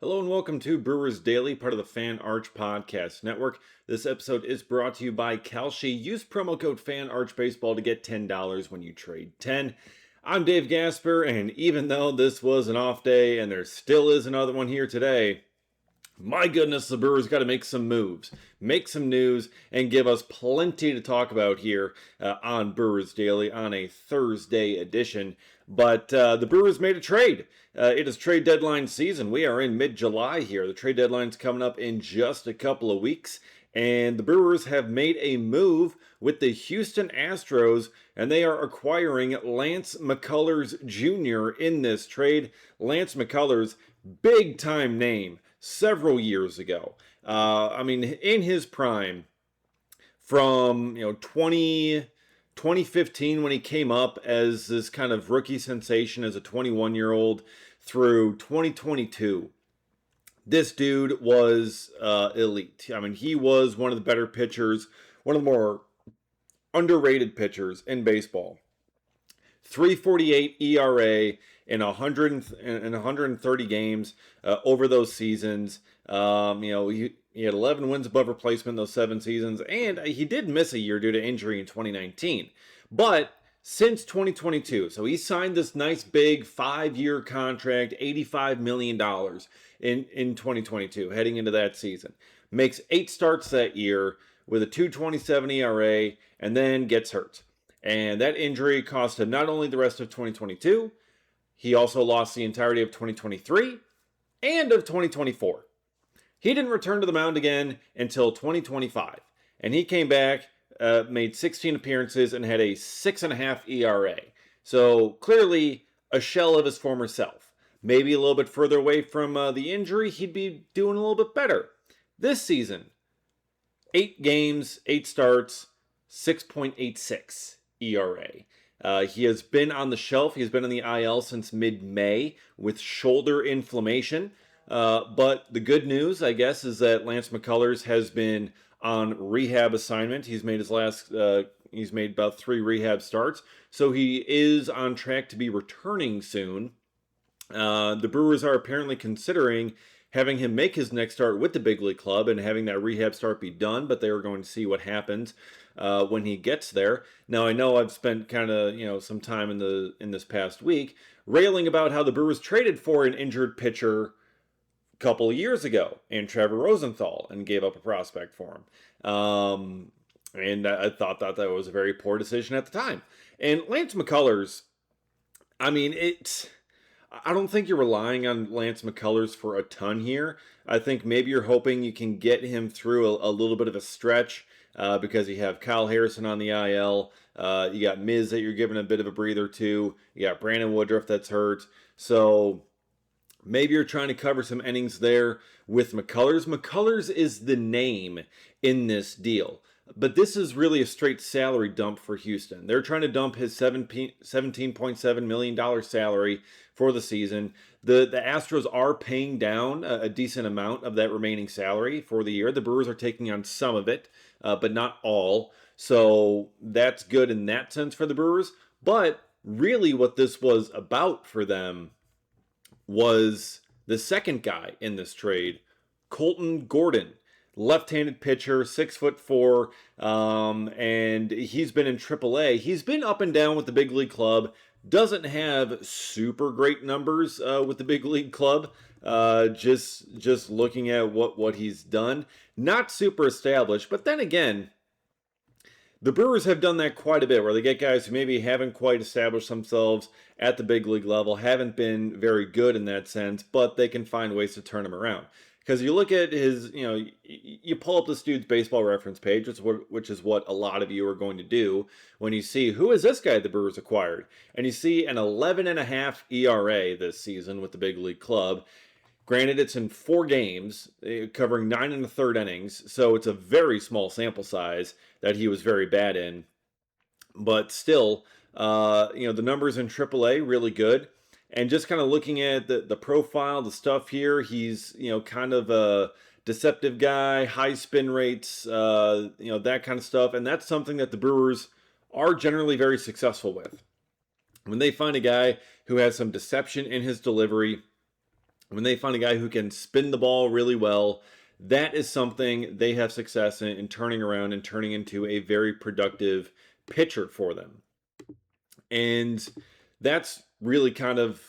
Hello and welcome to Brewers Daily, part of the Fan Arch Podcast Network. This episode is brought to you by Kalshi. Use promo code FANARCHBASEBALL to get $10 when you trade 10. I'm Dave Gasper, and even though this was an off day and there still is another one here today, my goodness, the Brewers got to make some moves, make some news, and give us plenty to talk about here on Brewers Daily on a Thursday edition. But the Brewers made a trade. It is trade deadline season. We are in mid-July here. The trade deadline's coming up in just a couple of weeks. And the Brewers have made a move with the Houston Astros, and they are acquiring Lance McCullers Jr. in this trade. Lance McCullers, big-time name several years ago. In his prime, from 2015 when he came up as this kind of rookie sensation as a 21-year-old through 2022. This dude was elite. He was one of the better pitchers, one of the more underrated pitchers in baseball. 3.48 ERA in 130 games over those seasons. He had 11 wins above replacement in those 7 seasons, and he did miss a year due to injury in 2019. But since 2022, so he signed this nice big 5-year contract, $85 million in 2022, heading into that season. Makes 8 starts that year with a 2.27 ERA, and then gets hurt. And that injury cost him not only the rest of 2022, he also lost the entirety of 2023 and of 2024. He didn't return to the mound again until 2025. And he came back, made 16 appearances, and had a 6.5 ERA. So clearly a shell of his former self. Maybe a little bit further away from the injury, he'd be doing a little bit better. This season, 8 games, 8 starts, 6.86 ERA. He has been on the shelf. He has been on the IL since mid-May with shoulder inflammation. But the good news, I guess, is that Lance McCullers has been on rehab assignment. He's made he's made about 3 rehab starts. So he is on track to be returning soon. The Brewers are apparently considering having him make his next start with the big league club and having that rehab start be done, but they are going to see what happens when he gets there. Now, I know I've spent kind of some time in this past week railing about how the Brewers traded for an injured pitcher a couple of years ago in Trevor Rosenthal and gave up a prospect for him. And I thought that was a very poor decision at the time. And Lance McCullers, I don't think you're relying on Lance McCullers for a ton here. I think maybe you're hoping you can get him through a little bit of a stretch because you have Kyle Harrison on the IL. You got Miz that you're giving a bit of a breather to. You got Brandon Woodruff that's hurt. So maybe you're trying to cover some innings there with McCullers. McCullers is the name in this deal. But this is really a straight salary dump for Houston. They're trying to dump his $17.7 million salary for the season. The Astros are paying down a decent amount of that remaining salary for the year. The Brewers are taking on some of it, but not all. So that's good in that sense for the Brewers. But really what this was about for them was the second guy in this trade, Colton Gordon. Left-handed pitcher, 6'4", and he's been in AAA. He's been up and down with the big league club. Doesn't have super great numbers with the big league club. Just looking at what he's done, not super established. But then again, the Brewers have done that quite a bit, where they get guys who maybe haven't quite established themselves at the big league level, haven't been very good in that sense, but they can find ways to turn them around. Because you look at his, you pull up this dude's baseball reference page, which is what a lot of you are going to do when you see who is this guy the Brewers acquired. And you see an 11.5 ERA this season with the big league club. Granted, it's in 4 games, covering 9 1/3 innings, so it's a very small sample size that he was very bad in. But still, the numbers in AAA, really good. And just kind of looking at the profile, the stuff here, he's, kind of a deceptive guy, high spin rates, that kind of stuff. And that's something that the Brewers are generally very successful with. When they find a guy who has some deception in his delivery, When they find a guy who can spin the ball really well, that is something they have success in turning around and turning into a very productive pitcher for them. And that's really kind of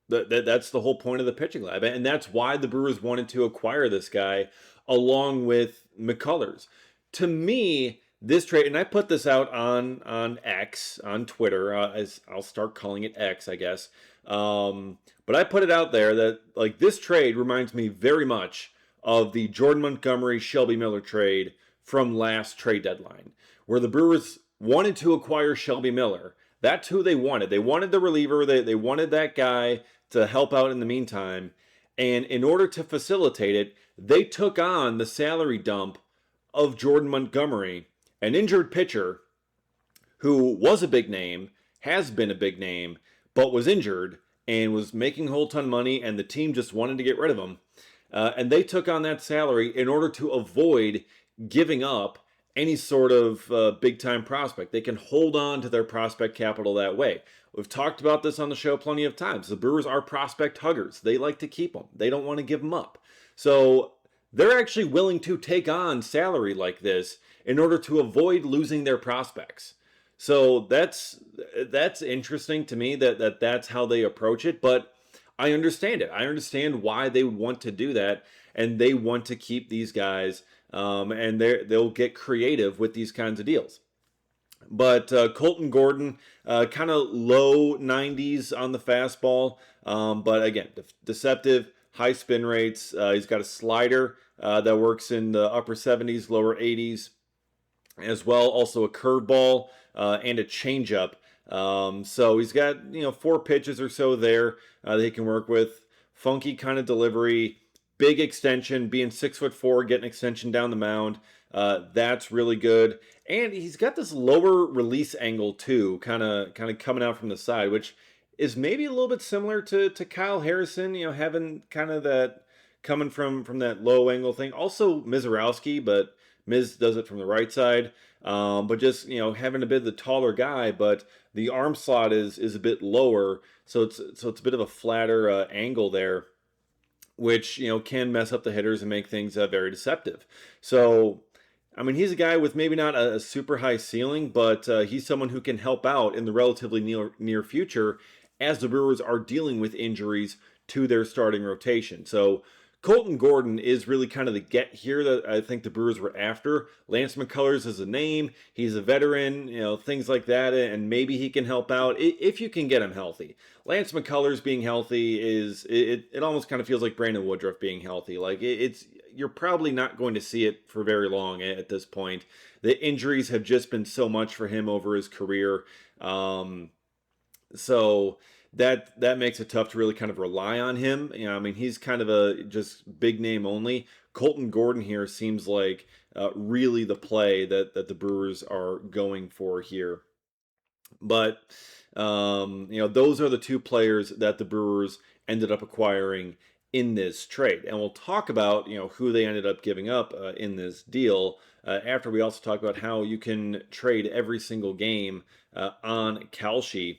that's the whole point of the pitching lab, and that's why the Brewers wanted to acquire this guy along with McCullers. To me, this trade, and I put this out on X on Twitter, as I'll start calling it X, I guess. But I put it out there that like this trade reminds me very much of the Jordan Montgomery Shelby Miller trade from last trade deadline, where the Brewers wanted to acquire Shelby Miller. That's who they wanted. They wanted the reliever. They wanted that guy to help out in the meantime. And in order to facilitate it, they took on the salary dump of Jordan Montgomery, an injured pitcher who was a big name, has been a big name, but was injured and was making a whole ton of money, and the team just wanted to get rid of him. And they took on that salary in order to avoid giving up any sort of big time prospect. They can hold on to their prospect capital that way. We've talked about this on the show plenty of times. The Brewers are prospect huggers. They like to keep them. They don't want to give them up. So they're actually willing to take on salary like this in order to avoid losing their prospects. So that's interesting to me that's how they approach it, but I understand it. I understand why they would want to do that, and they want to keep these guys, and they'll get creative with these kinds of deals. But Colton Gordon, kind of low 90s on the fastball, but again, deceptive, high spin rates. He's got a slider that works in the upper 70s, lower 80s as well. Also a curveball and a changeup. So he's got 4 pitches or so there that he can work with. Funky kind of delivery, big extension, being 6'4", getting extension down the mound. That's really good. And he's got this lower release angle too, kind of coming out from the side, which is maybe a little bit similar to Kyle Harrison. Having kind of that coming from that low angle thing. Also Mizorowski, but Miz does it from the right side. But just having a bit of the taller guy, but the arm slot is a bit lower, so it's a bit of a flatter angle there, which can mess up the hitters and make things very deceptive. So I mean, he's a guy with maybe not a super high ceiling, but he's someone who can help out in the relatively near future as the Brewers are dealing with injuries to their starting rotation. So Colton Gordon is really kind of the get here that I think the Brewers were after. Lance McCullers is a name. He's a veteran, things like that, and maybe he can help out if you can get him healthy. Lance McCullers being healthy it almost kind of feels like Brandon Woodruff being healthy. Like you're probably not going to see it for very long at this point. The injuries have just been so much for him over his career. So that makes it tough to really kind of rely on him. I mean, he's kind of a just big name only. Colton Gordon here seems like really the play that the Brewers are going for here. But those are the 2 players that the Brewers ended up acquiring in this trade, and we'll talk about who they ended up giving up in this deal after we also talk about how you can trade every single game on Kalshi.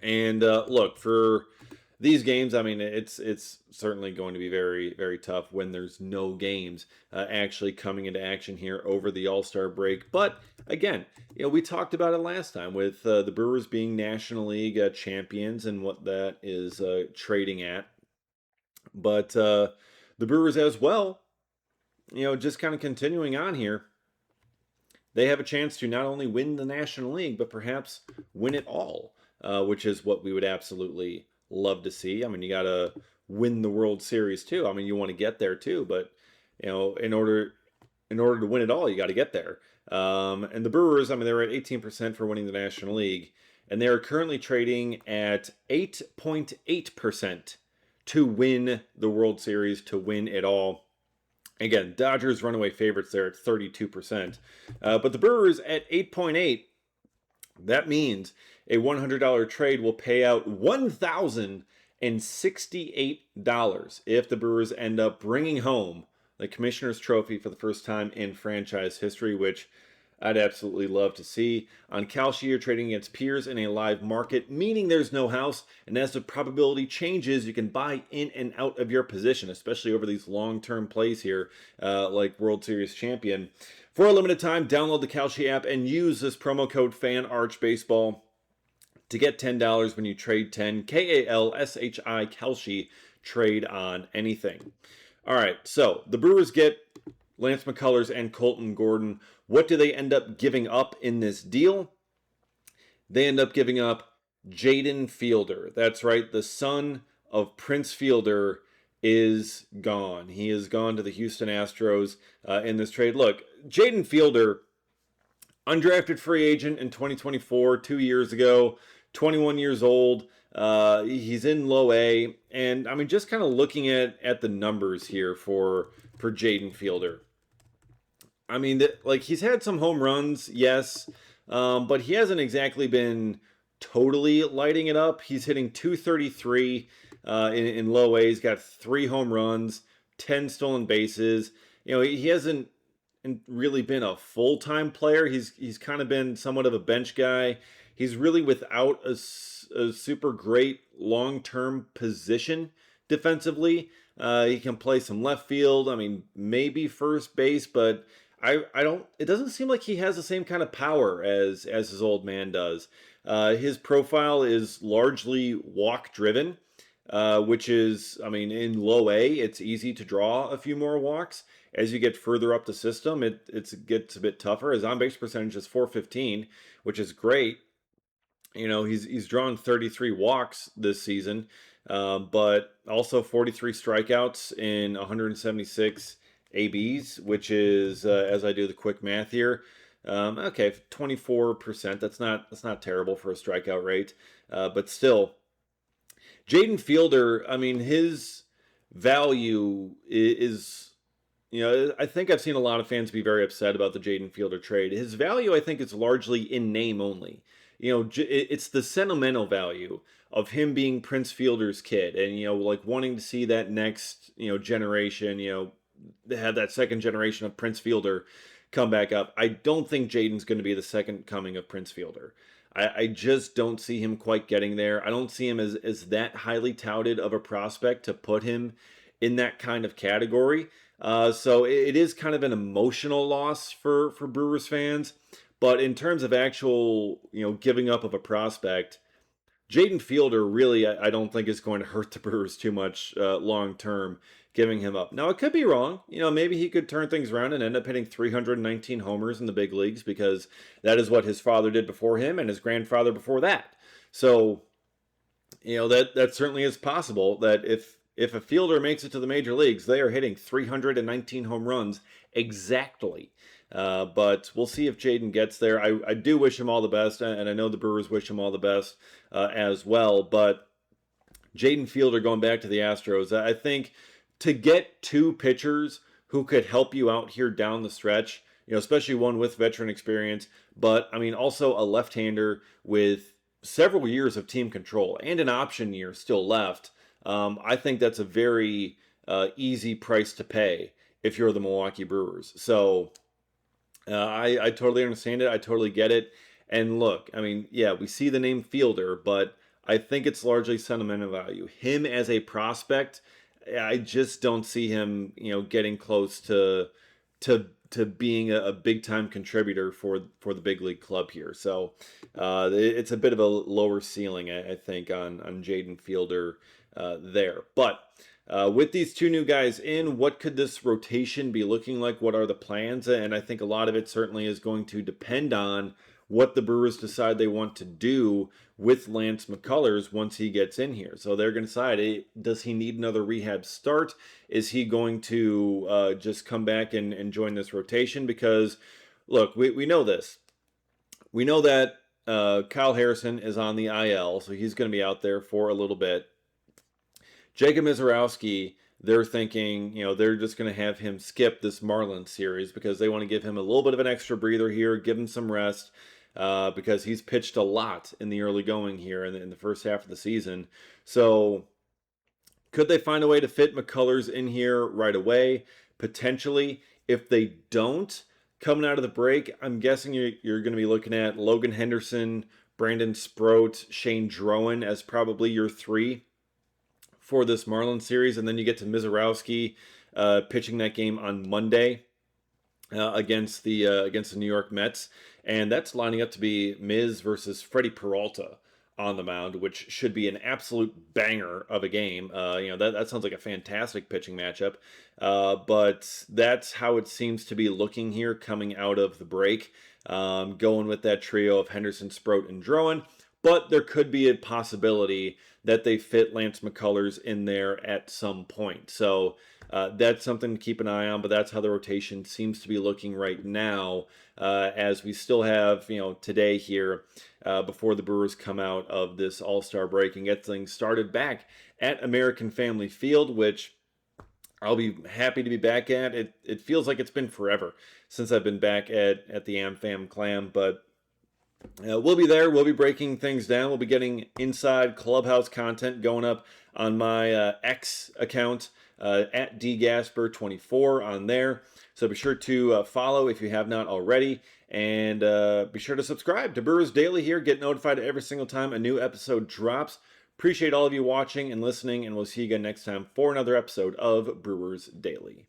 And look, for these games, I mean, it's certainly going to be very, very tough when there's no games actually coming into action here over the All-Star break. But again, we talked about it last time with the Brewers being National League champions and what that is trading at. But the Brewers as well, just kind of continuing on here, they have a chance to not only win the National League, but perhaps win it all, which is what we would absolutely love to see. I mean, you got to win the World Series too. I mean, you want to get there too, but in order to win it all, you got to get there. And the Brewers, I mean, they're at 18% for winning the National League, and they are currently trading at 8.8% to win the World Series, to win it all. Again, Dodgers runaway favorites there at 32%. But the Brewers at 8.8, that means a $100 trade will pay out $1,068 if the Brewers end up bringing home the Commissioner's Trophy for the first time in franchise history, which I'd absolutely love to see. On Kalshi, you're trading against peers in a live market, meaning there's no house, and as the probability changes, you can buy in and out of your position, especially over these long-term plays here, like World Series champion. For a limited time, download the Kalshi app and use this promo code FANARCHBASEBALL to get $10 when you trade 10, Kalshi, Kalshi, trade on anything. All right, so the Brewers get Lance McCullers and Colton Gordon. What do they end up giving up in this deal? They end up giving up Jaden Fielder. That's right, the son of Prince Fielder is gone. He is gone to the Houston Astros in this trade. Look, Jaden Fielder, undrafted free agent in 2024, 2 years ago, 21 years old. He's in low A, and I mean, just kind of looking at the numbers here for Jaden Fielder. I mean, like he's had some home runs, yes, but he hasn't exactly been totally lighting it up. He's hitting 233 in low A. He's got 3 home runs, 10 stolen bases. You know, he hasn't really been a full-time player. He's kind of been somewhat of a bench guy. He's really without a super great long-term position defensively. He can play some left field. I mean, maybe first base, but I don't. It doesn't seem like he has the same kind of power as his old man does. His profile is largely walk driven, which is, I mean, in low A, it's easy to draw a few more walks. As you get further up the system, it gets a bit tougher. His on base percentage is 415, which is great. You know, he's drawn 33 walks this season, but also 43 strikeouts in 176 ABs, which is, as I do the quick math here, okay, 24%. That's not terrible for a strikeout rate, but still, Jaden Fielder. I mean, his value is. You know, I think I've seen a lot of fans be very upset about the Jaden Fielder trade. His value, I think, is largely in name only. You know, it's the sentimental value of him being Prince Fielder's kid, and like wanting to see that next, generation, have that second generation of Prince Fielder come back up. I don't think Jaden's going to be the second coming of Prince Fielder. I just don't see him quite getting there. I don't see him as that highly touted of a prospect to put him in that kind of category. So it is kind of an emotional loss for Brewers fans. But in terms of actual, giving up of a prospect, Jaden Fielder really, I don't think is going to hurt the Brewers too much long term, giving him up. Now, it could be wrong. Maybe he could turn things around and end up hitting 319 homers in the big leagues, because that is what his father did before him and his grandfather before that. So, that certainly is possible, that if a fielder makes it to the major leagues, they are hitting 319 home runs exactly. But we'll see if Jaden gets there. I do wish him all the best, and I know the Brewers wish him all the best as well. But Jaden Fielder going back to the Astros, I think to get 2 pitchers who could help you out here down the stretch, especially one with veteran experience, but I mean also a left-hander with several years of team control and an option year still left. I think that's a very easy price to pay if you're the Milwaukee Brewers. So I totally understand it. I totally get it. And look, I mean, yeah, we see the name Fielder, but I think it's largely sentimental value. Him as a prospect, I just don't see him, getting close to being a big time contributor for the big league club here. So it's a bit of a lower ceiling, I think, on Jaden Fielder there. But with these 2 new guys in, what could this rotation be looking like? What are the plans? And I think a lot of it certainly is going to depend on what the Brewers decide they want to do with Lance McCullers once he gets in here. So they're going to decide, hey, does he need another rehab start? Is he going to just come back and join this rotation? Because, look, we know this. We know that Kyle Harrison is on the IL, so he's going to be out there for a little bit. Jacob Misiorowski, they're thinking, they're just going to have him skip this Marlins series because they want to give him a little bit of an extra breather here, give him some rest, because he's pitched a lot in the early going here in the first half of the season. So could they find a way to fit McCullers in here right away? Potentially. If they don't, Coming out of the break, I'm guessing you're going to be looking at Logan Henderson, Brandon Sproat, Shane Drowan as probably your three for this Marlins series, and then you get to Mizorowski pitching that game on Monday against the New York Mets, and that's lining up to be Miz versus Freddie Peralta on the mound, which should be an absolute banger of a game. That sounds like a fantastic pitching matchup. But that's how it seems to be looking here coming out of the break. Going with that trio of Henderson, Sproat, and Drowan. But there could be a possibility that they fit Lance McCullers in there at some point. So that's something to keep an eye on, but that's how the rotation seems to be looking right now, as we still have, today here before the Brewers come out of this All-Star break and get things started back at American Family Field, which I'll be happy to be back at. It feels like it's been forever since I've been back at the AmFam Clam, but we'll be there. We'll be breaking things down. We'll be getting inside clubhouse content going up on my X account at dgasper24 on there. So be sure to follow if you have not already. And be sure to subscribe to Brewers Daily here. Get notified every single time a new episode drops. Appreciate all of you watching and listening. And we'll see you again next time for another episode of Brewers Daily.